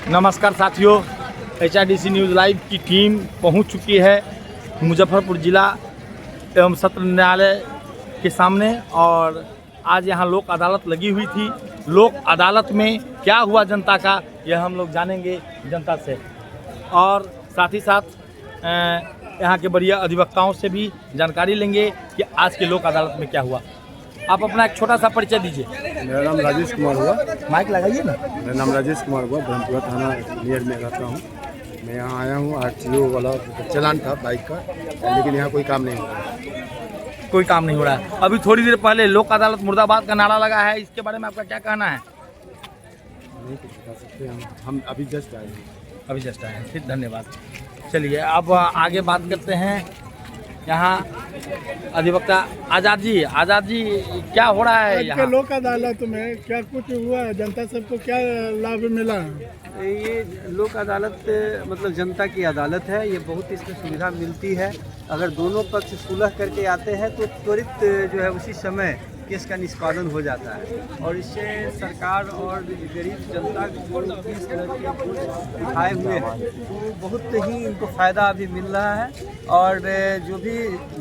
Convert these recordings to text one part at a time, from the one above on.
नमस्कार साथियों, HRDC news live की टीम पहुंच चुकी है मुजफ्फरपुर जिला एवं सत्र न्यायालय के सामने। और आज यहां लोक अदालत लगी हुई थी। लोक अदालत में क्या हुआ जनता का, यह हम लोग जानेंगे जनता से, और साथ ही साथ यहां के बढ़िया अधिवक्ताओं से भी जानकारी लेंगे कि आज के लोक अदालत में क्या हुआ। आप अपना एक छोटा सा परिचय दीजिए। मेरा नाम राजेश कुमार हुआ। माइक लगाइए ना। मेरा नाम राजेश कुमार हुआ, ब्रह्मपुरा थाना नियर में रहता हूँ। मैं यहाँ आया हूँ, RTO वाला चलान था बाइक का, लेकिन यहाँ कोई काम नहीं हो रहा है। कोई काम नहीं हो रहा है। अभी थोड़ी देर पहले लोक अदालत मुर्दाबाद का नारा लगा है, इसके बारे में आपका क्या कहना है? नहीं कुछ बता सकते हम अभी जस्ट आए हैं। अभी जस्ट आए हैं, ठीक, धन्यवाद। चलिए अब आगे बात करते हैं। यहाँ अधिवक्ता आज़ाद जी क्या हो रहा है आज यहाँ? के लोक अदालत में क्या कुछ हुआ है? जनता सबको क्या लाभ मिला है? ये लोक अदालत मतलब जनता की अदालत है। ये बहुत इसमें सुविधा मिलती है। अगर दोनों पक्ष सुलह करके आते हैं तो त्वरित जो है उसी समय केस का निष्पादन हो जाता है, और इससे सरकार और गरीब जनता को इस तरह के उठाए हुए हैं तो बहुत ही इनको फ़ायदा अभी मिल रहा है। और जो भी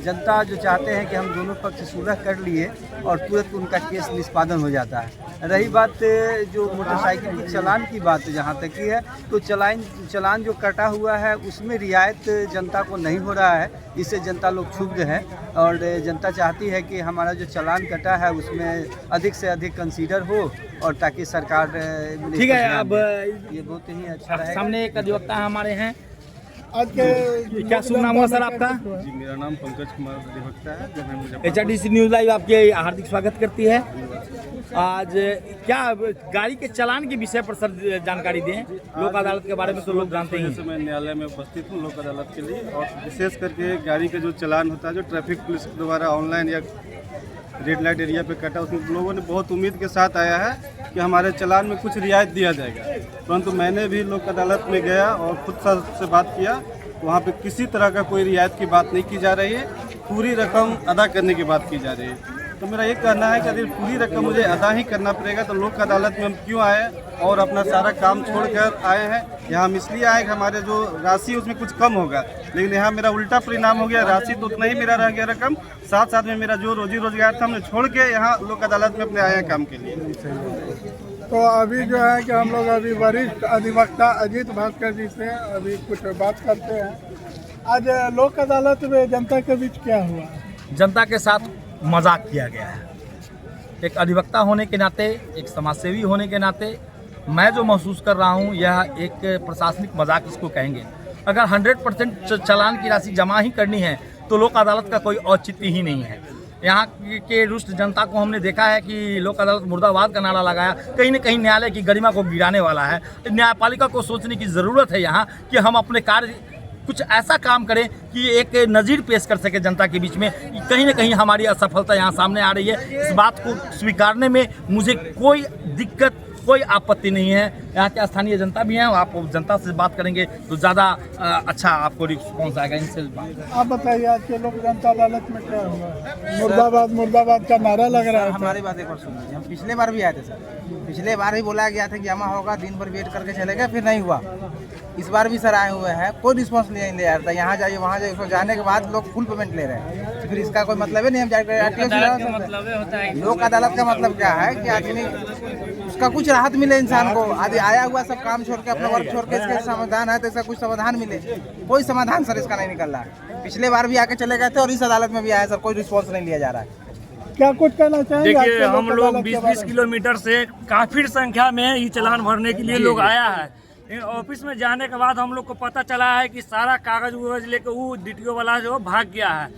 जनता जो चाहते हैं कि हम दोनों पक्ष सुलह कर लिए और तुरंत उनका केस निष्पादन हो जाता है। रही बात जो मोटरसाइकिल की चालान की बात जहाँ तक की है, तो चालान जो कटा हुआ है उसमें रियायत जनता को नहीं हो रहा है। इससे जनता लोग क्षुब्ध है और जनता चाहती है कि हमारा जो चालान कटा है उसमें अधिक से अधिक कंसीडर हो, और ताकि सरकार ठीक है। अब ये बहुत ही अच्छा रहेगा। सामने एक अधिवक्ता हमारे हैं। आज के क्या शुभ नाम हुआ सर आपका? जी, मेरा नाम पंकज कुमार अधिवक्ता है, जो मैं मुजफ्फरपुर। HRDC न्यूज़ लाइव आपके हार्दिक स्वागत करती है। आज क्या गाड़ी के चालान के विषय पर सर जानकारी दें। लोक अदालत के बारे में तो लोग जानते ही हैं। मैं न्यायालय में उपस्थित हूँ लोक अदालत के लिए, और विशेष करके गाड़ी का जो चालान होता है जो ट्रैफिक पुलिस द्वारा ऑनलाइन या रेड लाइट एरिया पे कटा, उसमें लोगों ने बहुत उम्मीद के साथ आया है कि हमारे चालान में कुछ रियायत दिया जाएगा। परंतु मैंने भी लोक अदालत में गया और खुद से बात किया, वहाँ पे किसी तरह का कोई रियायत की बात नहीं की जा रही है। पूरी रकम अदा करने की बात की जा रही है। तो मेरा ये कहना है कि अगर पूरी रकम मुझे अदा ही करना पड़ेगा तो लोक अदालत में हम क्यों आए और अपना सारा काम छोड़कर आए हैं। यहाँ हम इसलिए आए कि हमारे जो राशि उसमें कुछ कम होगा, लेकिन यहाँ मेरा उल्टा परिणाम हो गया। राशि तो उतना ही मेरा रह गया रकम, साथ साथ में मेरा जो रोजी रोजगार था हमने छोड़ के यहाँ लोक अदालत में अपने आए हैं काम के लिए। तो अभी जो है कि हम लोग अभी वरिष्ठ अधिवक्ता अजीत भास्कर जी से अभी कुछ बात करते हैं। आज लोक अदालत में जनता के बीच क्या हुआ? जनता के साथ मजाक किया गया है। एक अधिवक्ता होने के नाते, एक समाजसेवी होने के नाते मैं जो महसूस कर रहा हूँ यह एक प्रशासनिक मजाक इसको कहेंगे। अगर 100% चालान की राशि जमा ही करनी है तो लोक अदालत का कोई औचित्य ही नहीं है। यहाँ के रुष्ट जनता को हमने देखा है कि लोक अदालत मुर्दाबाद का नारा लगाया, कहीं न कहीं न्यायालय की गरिमा को गिराने वाला है। न्यायपालिका को सोचने की ज़रूरत है यहाँ कि हम अपने कार्य कुछ ऐसा काम करें कि एक नज़ीर पेश कर सके जनता के बीच में। कहीं ना कहीं हमारी असफलता यहाँ सामने आ रही है। इस बात को स्वीकारने में मुझे कोई दिक्कत, कोई आपत्ति नहीं है। यहाँ के स्थानीय जनता भी हैं, आप जनता से बात करेंगे तो ज़्यादा अच्छा आपको रिस्पॉन्स आएगा इनसे। आप बताइए आज के लोक जनता अदालत में क्या हुआ? मुर्दाबाद मुर्दाबाद का नारा लग रहा है। हमारी बात एक बार सुन लीजिए। हम पिछले बार भी आए थे सर, पिछले बार भी बोला गया था कि जमा होगा, दिन भर वेट करके चले गए, फिर नहीं हुआ। इस बार भी सर आए हुए हैं, कोई रिस्पॉन्स नहीं ले रहा था। यहाँ जाइए वहाँ जाइए, उसको जाने के बाद लोग फुल पेमेंट ले रहे हैं, तो फिर इसका कोई मतलब ही नहीं। हम जाकर लोक अदालत का मतलब क्या है कि आदमी उसका कुछ राहत मिले इंसान को। आदि आया हुआ सब काम छोड़ के, अपना वर्क छोड़ के, इसका समाधान है तो इसका कुछ समाधान मिले। कोई समाधान सर इसका नहीं निकल रहा है। पिछले बार भी आके चले गए थे और इस अदालत में भी आए सर, कोई रिस्पॉन्स नहीं लिया जा रहा है। क्या कुछ कहना चाहेंगे? देखिए, हम लोग 20-20 किलोमीटर से काफ़ी संख्या में ये चालान भरने के लिए लोग आया है। इन ऑफिस में जाने के बाद हम लोग को पता चला है कि सारा कागज वगज लेकर वो DTO वाला जो भाग गया है,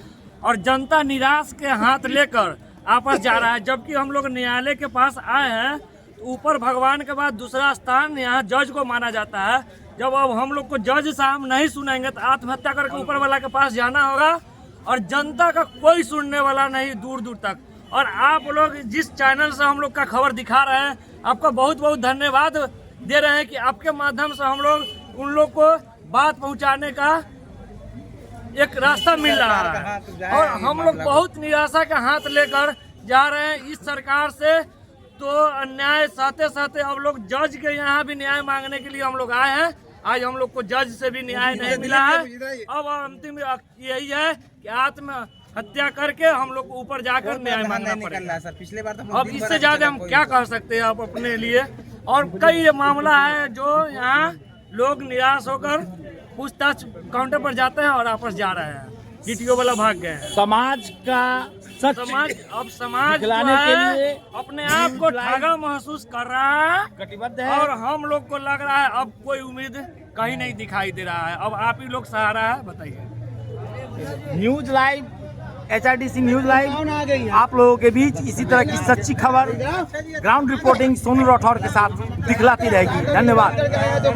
और जनता निराश के हाथ लेकर आपस जा रहा है। जबकि हम लोग न्यायालय के पास आए हैं तो ऊपर भगवान के बाद दूसरा स्थान यहाँ जज को माना जाता है। जब अब हम लोग को जज साहब नहीं सुनेंगे तो आत्महत्या करके ऊपर वाला के पास जाना होगा, और जनता का कोई सुनने वाला नहीं दूर दूर तक। और आप लोग जिस चैनल से हम लोग का खबर दिखा रहे हैं, आपका बहुत बहुत धन्यवाद दे रहे हैं कि आपके माध्यम से हम लोग उन लोग को बात पहुंचाने का एक रास्ता मिल रहा है। और हम लोग बहुत निराशा का हाथ लेकर जा रहे हैं। इस सरकार से तो अन्याय सहते सहते अब लोग जज के यहाँ भी न्याय मांगने के लिए हम लोग आए हैं। आज हम लोग को जज से भी न्याय नहीं मिला है। अब अंतिम यही है कि आत्महत्या करके हम लोग को ऊपर जाकर न्याय मांगना पड़ेगा सर। पिछले बार तो अब इससे ज्यादा हम क्या कर सकते हैं अब अपने लिए। और कई ये मामला है जो यहाँ लोग निराश होकर पूछताछ काउंटर पर जाते हैं और वापस जा रहे हैं। डीटीओ वाला भाग गए हैं। समाज का सच समाज दिखलाने के लिए अपने आप को ठगा महसूस कर रहा है कटिबद्ध है। और हम लोग को लग रहा है अब कोई उम्मीद कहीं नहीं दिखाई दे रहा है। अब आप ही लोग सहारा है, बताइए। News live, HRDC news live आप लोगों के बीच इसी तरह की सच्ची खबर, ग्राउंड रिपोर्टिंग सोनू राठौर के साथ दिखलाती रहेगी। धन्यवाद।